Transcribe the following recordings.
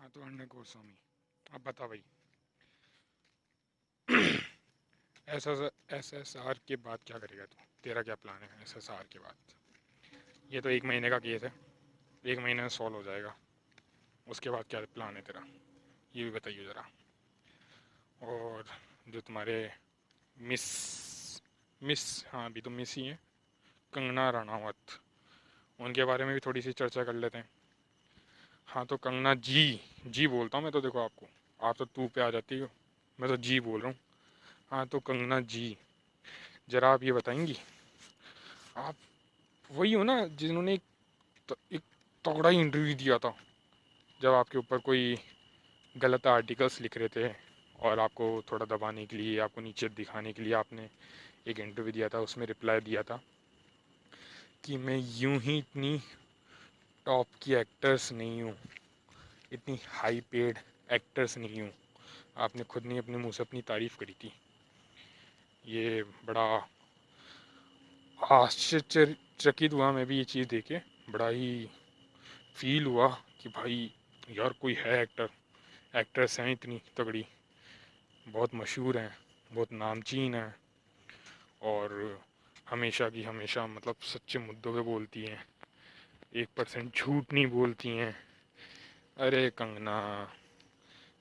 हाँ तो अन्य गोस्वामी, अब बता भाई। SSR के बाद क्या करेगा तू? तेरा क्या प्लान है SSR के बाद? ये तो 1 महीने का केस है, 1 महीने में सॉल्व हो जाएगा। उसके बाद क्या प्लान है तेरा, ये भी बताइए ज़रा। और जो तुम्हारे मिस मिस हाँ अभी तो मिस ही है, कंगना रनावत, उनके बारे में भी थोड़ी सी चर्चा कर लेते हैं। हाँ तो कंगना जी, जी बोलता हूँ मैं तो, देखो आपको, आप तो तू पे आ जाती हो, मैं तो जी बोल रहा हूँ। हाँ तो कंगना जी, ज़रा आप ये बताएंगी, आप वही हो ना जिन्होंने एक तगड़ा ही इंटरव्यू दिया था, जब आपके ऊपर कोई गलत आर्टिकल्स लिख रहे थे और आपको थोड़ा दबाने के लिए, आपको नीचे दिखाने के लिए आपने एक इंटरव्यू दिया था, उसमें रिप्लाई दिया था कि मैं यूं ही इतनी टॉप की एक्टर्स नहीं हूँ, इतनी हाई पेड एक्टर्स नहीं हूँ। आपने खुद ने अपने मुंह से अपनी तारीफ़ करी थी। ये बड़ा आश्चर्यचकित हुआ मैं भी ये चीज़ देखे, बड़ा ही फील हुआ कि भाई यार कोई है एक्टर, एक्ट्रेस हैं इतनी तगड़ी, बहुत मशहूर हैं, बहुत नामचीन हैं, और हमेशा की हमेशा मतलब सच्चे मुद्दों पे बोलती हैं, 1% झूठ नहीं बोलती हैं। अरे कंगना,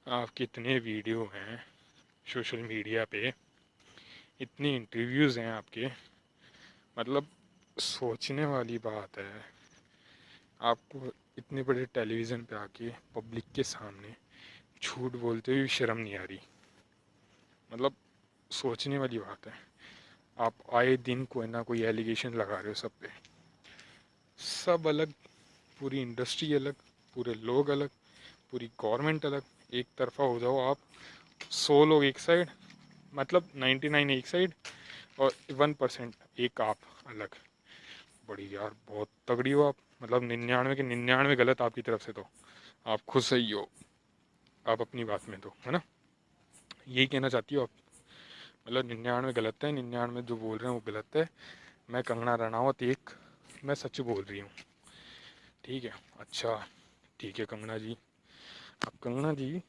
आप कितने वीडियो हैं सोशल मीडिया पे, इतनी इंटरव्यूज़ हैं आपके, मतलब सोचने वाली बात है। आपको इतने बड़े टेलीविज़न पे आके पब्लिक के सामने झूठ बोलते हुए शर्म नहीं आ रही, मतलब सोचने वाली बात है। आप आए दिन कोई ना कोई एलिगेशन लगा रहे हो सब पे, सब अलग, पूरी इंडस्ट्री अलग, पूरे लोग अलग, पूरी गवर्नमेंट अलग। एक तरफा हो जाओ आप, 100 लोग एक साइड, मतलब 99 एक साइड, और 1% एक आप अलग। बड़ी यार बहुत तगड़ी हो आप, मतलब 99 के 99 गलत आपकी तरफ से, तो आप खुद सही हो आप अपनी बात में, तो है ना, यही कहना चाहती हो आप? मतलब 99 गलत है, 99 जो बोल रहे हैं वो गलत है, मैं कंगना रनावत एक, मैं सच बोल रही हूँ। ठीक है, अच्छा ठीक है कंगना जी। अब कंगना जी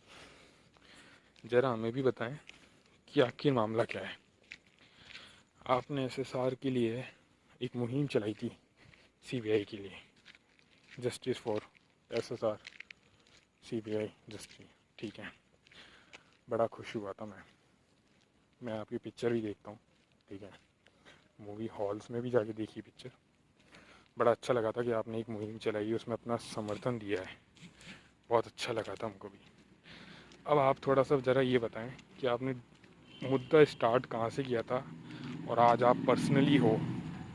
ज़रा हमें भी बताएं कि आखिर मामला क्या है। आपने SSR के लिए एक मुहिम चलाई थी, CBI के लिए, justice for SSR, CBI justice, ठीक है, बड़ा खुश हुआ था मैं आपकी पिक्चर भी देखता हूँ, ठीक है, मूवी हॉल्स में भी जाके देखी पिक्चर, बड़ा अच्छा लगा था कि आपने एक मुहिम चलाई, उसमें अपना समर्थन दिया है, बहुत अच्छा लगा था हमको भी। अब आप थोड़ा सा ज़रा ये बताएं कि आपने मुद्दा स्टार्ट कहाँ से किया था, और आज आप पर्सनली हो,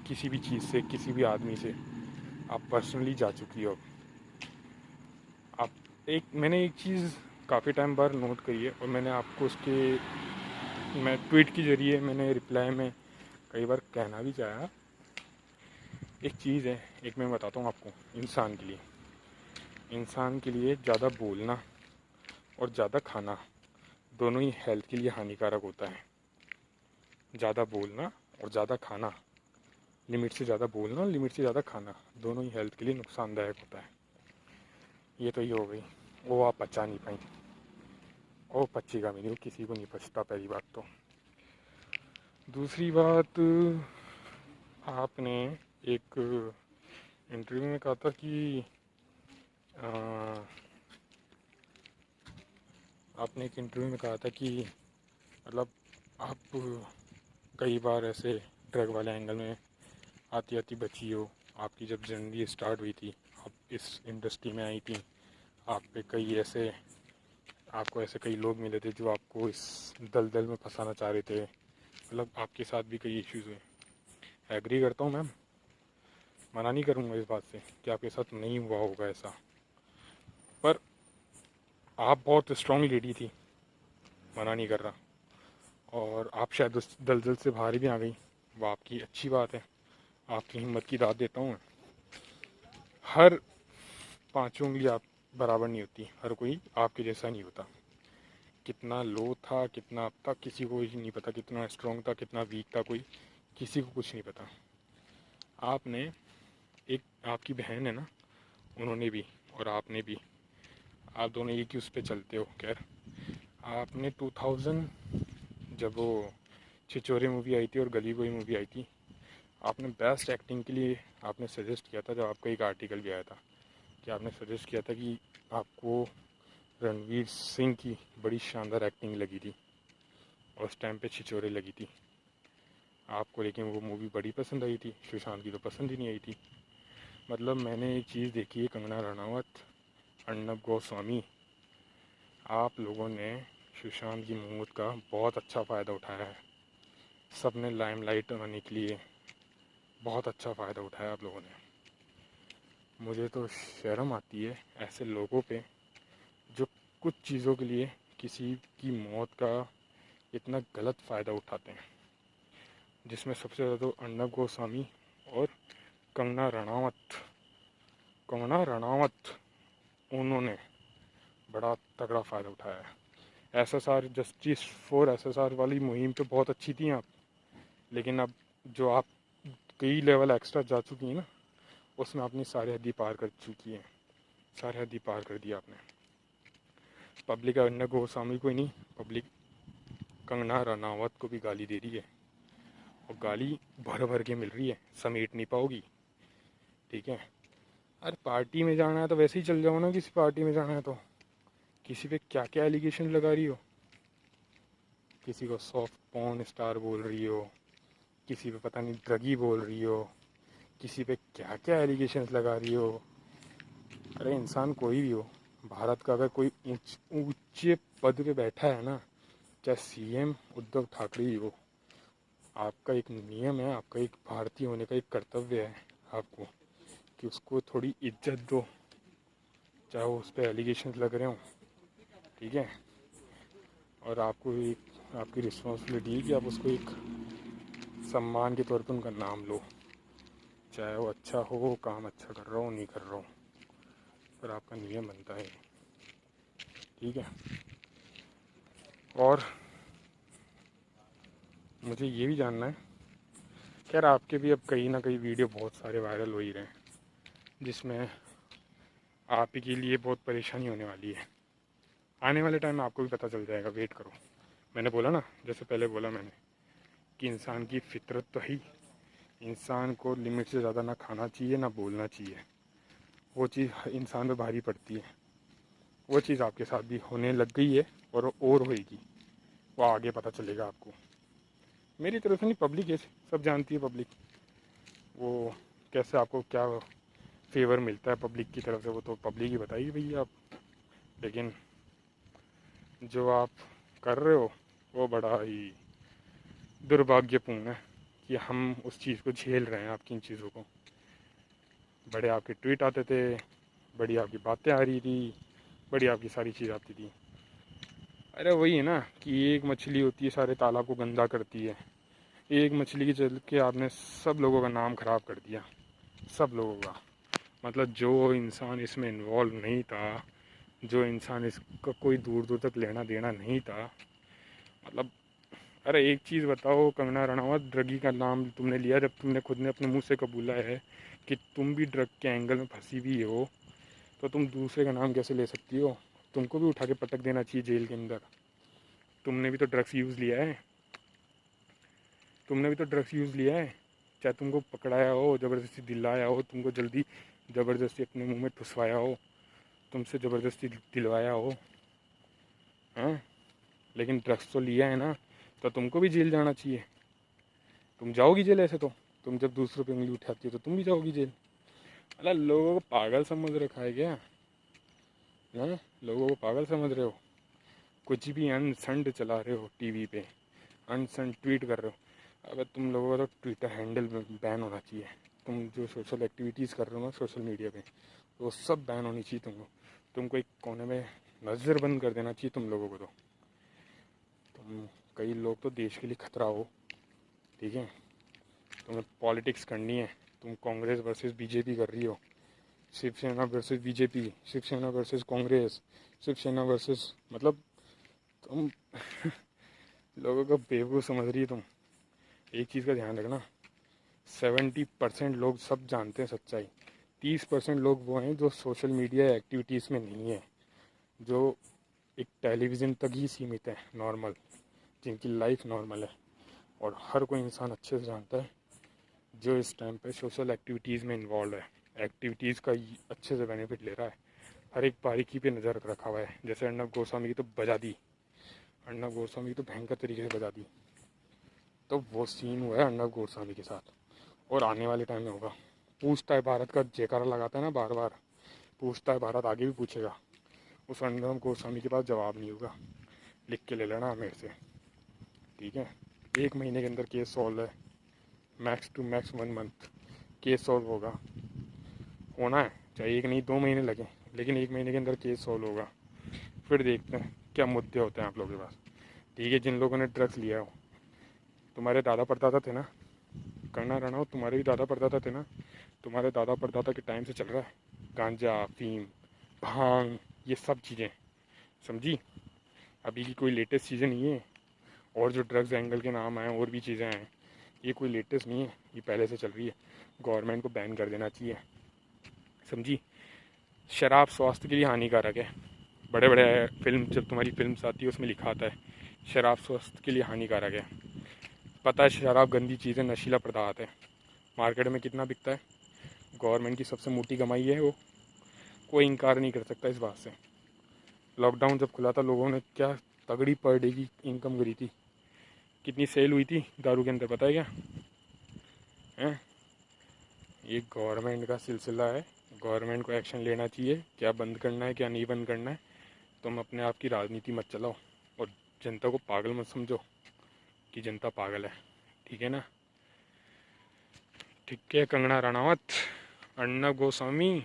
किसी भी चीज़ से, किसी भी आदमी से आप पर्सनली जा चुकी हो। आप मैंने एक चीज़ काफ़ी टाइम बाद नोट करी है, और मैंने आपको उसके, मैं ट्वीट के ज़रिए मैंने रिप्लाई में कई बार कहना भी चाहा। एक चीज़ है, एक मैं बताता हूँ आपको, इंसान के लिए ज़्यादा बोलना और ज़्यादा खाना दोनों ही हेल्थ के लिए हानिकारक होता है। ज़्यादा बोलना और ज़्यादा खाना, लिमिट से ज़्यादा बोलना और लिमिट से ज़्यादा खाना, दोनों ही हेल्थ के लिए नुकसानदायक होता है। ये तो ये हो गई, वो आप पचा नहीं पाई, वो पचेगा भी नहीं, वो किसी को नहीं पचता, पहली बात तो। दूसरी बात, आपने एक इंटरव्यू में कहा था कि आपने एक इंटरव्यू में कहा था कि मतलब आप कई बार ऐसे ड्रग वाले एंगल में आती आती बची हो। आपकी जब जर्नी स्टार्ट हुई थी, आप इस इंडस्ट्री में आई थी, आप पे कई ऐसे, आपको ऐसे कई लोग मिले थे जो आपको इस दलदल में फंसाना चाह रहे थे, मतलब आपके साथ भी कई इश्यूज़ हुए। एग्री करता हूँ मैम, मना नहीं करूँगा इस बात से कि आपके साथ नहीं हुआ होगा ऐसा, पर आप बहुत स्ट्रॉन्ग लेडी थी, मना नहीं कर रहा, और आप शायद उस दलदल से बाहर भी आ गई, वो आपकी अच्छी बात है, आपकी हिम्मत की दाद देता हूँ मैं। हर पाँचों उंगली आप बराबर नहीं होती, हर कोई आपके जैसा नहीं होता। कितना लो था, कितना अब तक किसी को ही नहीं पता, कितना स्ट्रॉन्ग था, कितना वीक था, कोई किसी को कुछ नहीं पता। आपने एक, आपकी बहन है ना, उन्होंने भी और आपने भी आप दोनों एक ही उस पे चलते हो। खैर, आपने 2000 जब वो छिछोरे मूवी आई थी और गली बॉय मूवी आई थी, आपने बेस्ट एक्टिंग के लिए आपने सजेस्ट किया था, जब आपका एक आर्टिकल भी आया था कि आपने सजेस्ट किया था कि आपको रणवीर सिंह की बड़ी शानदार एक्टिंग लगी थी और उस टाइम पे छिछोरे लगी थी आपको, लेकिन वो मूवी बड़ी पसंद आई थी, सुशांत की तो पसंद ही नहीं आई थी। मतलब मैंने एक चीज़ देखी है, कंगना रनावत, अर्नब गोस्वामी, आप लोगों ने सुशांत की मौत का बहुत अच्छा फ़ायदा उठाया है। सब ने लाइमलाइट आने के लिए बहुत अच्छा फ़ायदा उठाया आप लोगों ने। मुझे तो शर्म आती है ऐसे लोगों पे जो कुछ चीज़ों के लिए किसी की मौत का इतना गलत फ़ायदा उठाते हैं, जिसमें सबसे ज़्यादा तो अर्नब गोस्वामी और कंगना रनावत उन्होंने बड़ा तगड़ा फ़ायदा उठाया है। एसएसआर, जस्टिस फॉर एसएसआर वाली मुहिम पे बहुत अच्छी थी आप, लेकिन अब जो आप कई लेवल एक्स्ट्रा जा चुकी हैं ना, उसमें आपने सारे हद्दी पार कर चुकी हैं, सारे हद्दी पार कर दिया आपने। पब्लिक अर्नब गोस्वामी को ही नहीं, पब्लिक कंगना रनावत को भी गाली दे रही है, और गाली भर भर के मिल रही है, समेट नहीं पाओगी। ठीक है, अरे पार्टी में जाना है तो वैसे ही चल जाओ ना, किसी पार्टी में जाना है तो। किसी पे क्या क्या एलिगेशन लगा रही हो, किसी को सॉफ्ट पॉर्न स्टार बोल रही हो, किसी पे पता नहीं ड्रगी बोल रही हो, किसी पे क्या क्या एलिगेशंस लगा रही हो। अरे इंसान कोई भी हो, भारत का अगर कोई ऊंचे पद पे बैठा है ना, चाहे सीएम उद्धव ठाकरे ही हो, आपका एक नियम है, आपका एक भारतीय होने का एक कर्तव्य है आपको, कि उसको थोड़ी इज्जत दो, चाहे वो उस पर एलिगेशन लग रहे हो। ठीक है, और आपको एक आपकी रिस्पॉन्सिबिलिटी है कि आप उसको एक सम्मान के तौर पे उनका नाम लो, चाहे वो अच्छा हो, काम अच्छा कर रहा हो नहीं कर रहा हो, पर आपका नियम बनता है। ठीक है, और मुझे ये भी जानना है, खैर आपके भी अब कहीं ना कहीं वीडियो बहुत सारे वायरल हो ही रहे हैं, जिसमें आप ही के लिए बहुत परेशानी होने वाली है। आने वाले टाइम में आपको भी पता चल जाएगा, वेट करो। मैंने बोला ना, जैसे पहले बोला मैंने, कि इंसान की फितरत तो है, इंसान को लिमिट से ज़्यादा ना खाना चाहिए ना बोलना चाहिए। वो चीज़ इंसान पे भारी पड़ती है, वो चीज़ आपके साथ भी होने लग गई है और होएगी, वो आगे पता चलेगा आपको। मेरी तरफ से नहीं, पब्लिक है, सब जानती है पब्लिक, वो कैसे आपको क्या फेवर मिलता है पब्लिक की तरफ से, वो तो पब्लिक ही बताइए भैया आप। लेकिन जो आप कर रहे हो वो बड़ा ही दुर्भाग्यपूर्ण है कि हम उस चीज़ को झेल रहे हैं, आपकी इन चीज़ों को। बड़े आपके ट्वीट आते थे, बड़ी आपकी बातें आ रही थी, बड़ी आपकी सारी चीज़ आती थी। अरे वही है ना कि एक मछली होती है सारे तालाब को गंदा करती है, एक मछली के चल के आपने सब लोगों का नाम ख़राब कर दिया, सब लोगों का। मतलब जो इंसान इसमें इन्वॉल्व नहीं था, जो इंसान इसका कोई दूर दूर तक लेना देना नहीं था, मतलब अरे एक चीज़ बताओ कंगना रनावत, ड्रगी का नाम तुमने लिया, जब तुमने खुद ने अपने मुंह से कबूला है कि तुम भी ड्रग के एंगल में फंसी हुई हो, तो तुम दूसरे का नाम कैसे ले सकती हो? तुमको भी उठा के पटक देना चाहिए जेल के अंदर। तुमने भी तो ड्रग्स यूज़ लिया है, तुमने भी तो ड्रग्स यूज़ लिया है, चाहे तुमको पकड़ाया हो, ज़बरदस्ती दिलाया हो, तुमको जल्दी ज़बरदस्ती अपने मुंह में ठुसवाया हो, तुमसे ज़बरदस्ती दिलवाया हो, हैं? लेकिन ड्रग्स तो लिया है ना, तो तुमको भी जेल जाना चाहिए। तुम जाओगी जेल ऐसे तो, तुम जब दूसरों पे उंगली उठाती हो तो तुम भी जाओगी जेल। अरे लोगों को पागल समझ रखा है क्या? हैं? लोगों को पागल समझ रहे हो? कुछ भी अनसंड चला रहे हो टीवी पे, अनसंड ट्वीट कर रहे हो। अबे तुम लोगों का तो ट्विटर हैंडल बैन होना चाहिए। तुम जो सोशल एक्टिविटीज़ कर रहे हो ना सोशल मीडिया पे, वो सब बैन होनी चाहिए तुमको। तुमको एक कोने में नज़रबंद कर देना चाहिए तुम लोगों को। तो तुम, कई लोग तो देश के लिए खतरा हो। ठीक है, तुम्हें पॉलिटिक्स करनी है, तुम कांग्रेस वर्सेस बीजेपी कर रही हो, Shiv Sena versus BJP, Shiv Sena versus Congress, Shiv Sena versus, मतलब तुम लोगों को बेवकूफ़ समझ रही है तुम। एक चीज़ का ध्यान रखना, 70% लोग सब जानते हैं सच्चाई, 30% लोग वो हैं जो सोशल मीडिया एक्टिविटीज़ में नहीं है। जो एक टेलीविज़न तक ही सीमित है, नॉर्मल, जिनकी लाइफ नॉर्मल है। और हर कोई इंसान अच्छे से जानता है जो इस टाइम पे सोशल एक्टिविटीज़ में इन्वॉल्व है, एक्टिविटीज़ का अच्छे से बेनिफिट ले रहा है, हर एक बारीकी पे नज़र रखा हुआ है। जैसे अर्नब गोस्वामी की तो बजा दी, अर्नब गोस्वामी की तो भयंकर तरीके से बजा दी। तो वो सीन हुआ है अर्नब गोस्वामी के साथ, और आने वाले टाइम में होगा। पूछता है भारत का जयकारा लगाता है ना बार बार, पूछता है भारत, आगे भी पूछेगा। उस अर्नब गोस्वामी के पास जवाब नहीं होगा, लिख के ले लेना मेरे से, ठीक है। 1 महीने के अंदर केस सॉल्व है, max to max 1 month case solve होगा, होना है। चाहे 1 नहीं 2 महीने लगे, लेकिन 1 महीने के अंदर केस सॉल्व होगा। फिर देखते हैं क्या मुद्दे होते हैं आप लोगों के पास, ठीक है। जिन लोगों ने ड्रग्स लिया हो, तुम्हारे दादा परदादा थे ना, कंगना रनावत तुम्हारे भी दादा परदादा थे ना, तुम्हारे दादा परदादा के टाइम से चल रहा है गांजा, अफीम, भांग, ये सब चीज़ें, समझी। अभी की कोई लेटेस्ट चीज़ें नहीं है। और जो ड्रग्स एंगल के नाम आए और भी चीज़ें हैं, ये कोई लेटेस्ट नहीं है, ये पहले से चल रही है। गवर्नमेंट को बैन कर देना चाहिए, समझी। शराब स्वास्थ्य के लिए हानिकारक है। बड़े बड़े फिल्म, जब तुम्हारी फिल्म आती है उसमें लिखा आता है शराब स्वास्थ्य के लिए हानिकारक है। पता है शराब गंदी चीज़ है, नशीला पदार्थ है, मार्केट में कितना बिकता है, गवर्नमेंट की सबसे मोटी कमाई है वो, कोई इनकार नहीं कर सकता इस बात से। लॉकडाउन जब खुला था, लोगों ने क्या तगड़ी पर डे की इनकम करी थी, कितनी सेल हुई थी दारू के अंदर, पता है क्या है। ये गवर्नमेंट का सिलसिला है, गवर्नमेंट को एक्शन लेना चाहिए, क्या बंद करना है क्या नहीं बंद करना है। तुम अपने आप की राजनीति मत चलाओ और जनता को पागल मत समझो कि जनता पागल है, ठीक है ना। ठीक है कंगना रनावत, अर्नब गोस्वामी,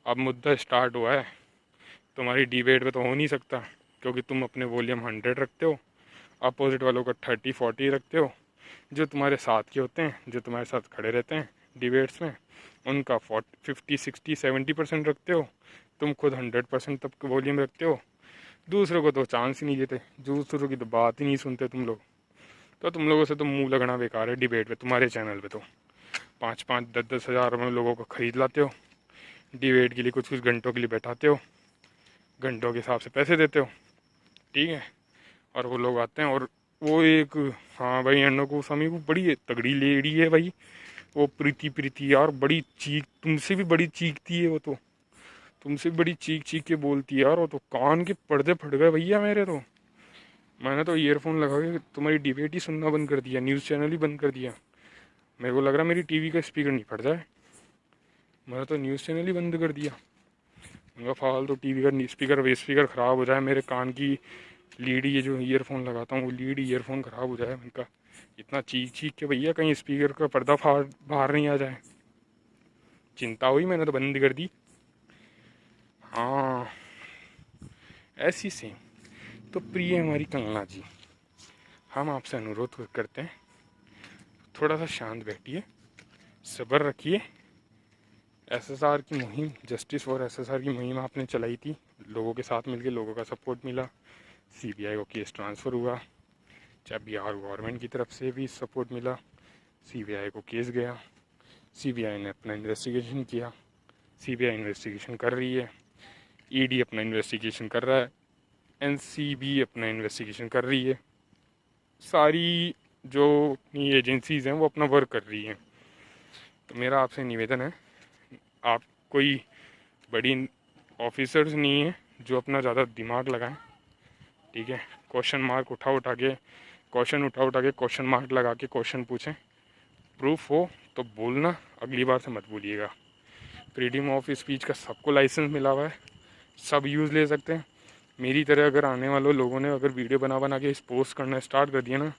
अब मुद्दा स्टार्ट हुआ है। तुम्हारी डिबेट पे तो हो नहीं सकता, क्योंकि तुम अपने वॉल्यूम 100 रखते हो, अपोजिट वालों का 30-40 रखते हो। जो तुम्हारे साथ के होते हैं, जो तुम्हारे साथ खड़े रहते हैं डिबेट्स में, उनका 50-60-70% रखते हो। तुम खुद 100% तक वॉल्यूम रखते हो। दूसरों को तो चांस ही नहीं देते, दूसरों की तो बात ही नहीं सुनते तुम लोग। तो तुम लोगों से तो मुंह लगना बेकार है डिबेट पे। तुम्हारे चैनल पे तो 5-5, 10-10 हज़ार में लोगों को ख़रीद लाते हो, डिबेट के लिए कुछ कुछ घंटों के लिए बैठाते हो, घंटों के हिसाब से पैसे देते हो, ठीक है। और वो लोग आते हैं और वो एक, हाँ भाई अर्नब गोस्वामी को बड़ी तगड़ी लेडी है भाई, वो प्रीति यार, बड़ी चीख, तुमसे भी बड़ी चीखती है वो तो, तुमसे बड़ी चीख चीख के बोलती है यार वो तो। कान के पर्दे फट गए भैया मेरे तो। मैंने तो ईयरफोन लगा के तुम्हारी डिबेट ही सुनना बंद कर दिया, न्यूज़ चैनल ही बंद कर दिया। मेरे को लग रहा मेरी टीवी का स्पीकर नहीं फट जाए, मैंने तो न्यूज़ चैनल ही बंद कर दिया। उनका फालतू टीवी का स्पीकर ख़राब हो जाए, मेरे कान की लीड, ये जो ईयरफोन लगाता हूँ वो लीड ईयरफोन ख़राब हो जाए उनका। इतना चीख चीख के भैया कहीं स्पीकर का पर्दा बाहर नहीं आ जाए। चिंता हुई, मैंने तो बंद कर दी। हाँ ऐसी से तो प्रिय हमारी कंगना जी, हम आपसे अनुरोध करते हैं थोड़ा सा शांत बैठिए, सब्र रखिए। एसएसआर की मुहिम, जस्टिस फॉर एसएसआर की मुहिम आपने चलाई थी, लोगों के साथ मिलकर, लोगों का सपोर्ट मिला, सीबीआई को केस ट्रांसफ़र हुआ। चाहे बिहार गवर्नमेंट की तरफ से भी सपोर्ट मिला, सीबीआई को केस गया, सीबीआई ने अपना इन्वेस्टिगेशन किया, सीबीआई इन्वेस्टिगेशन कर रही है, ईडी अपना इन्वेस्टिगेशन कर रहा है, एनसीबी अपना इन्वेस्टिगेशन कर रही है, सारी जो अपनी एजेंसीज़ हैं वो अपना वर्क कर रही हैं। तो मेरा आपसे निवेदन है, आप कोई बड़ी ऑफिसर्स नहीं हैं जो अपना ज़्यादा दिमाग लगाएं, ठीक है। क्वेश्चन उठा के क्वेश्चन मार्क लगा के क्वेश्चन पूछें, प्रूफ हो तो बोलना, अगली बार से मत बोलिएगा। फ्रीडम ऑफ स्पीच का सबको लाइसेंस मिला हुआ है, सब यूज़ ले सकते हैं। मेरी तरह अगर आने वाले लोगों ने अगर वीडियो बना के इस पोस्ट करना स्टार्ट कर दिया ना,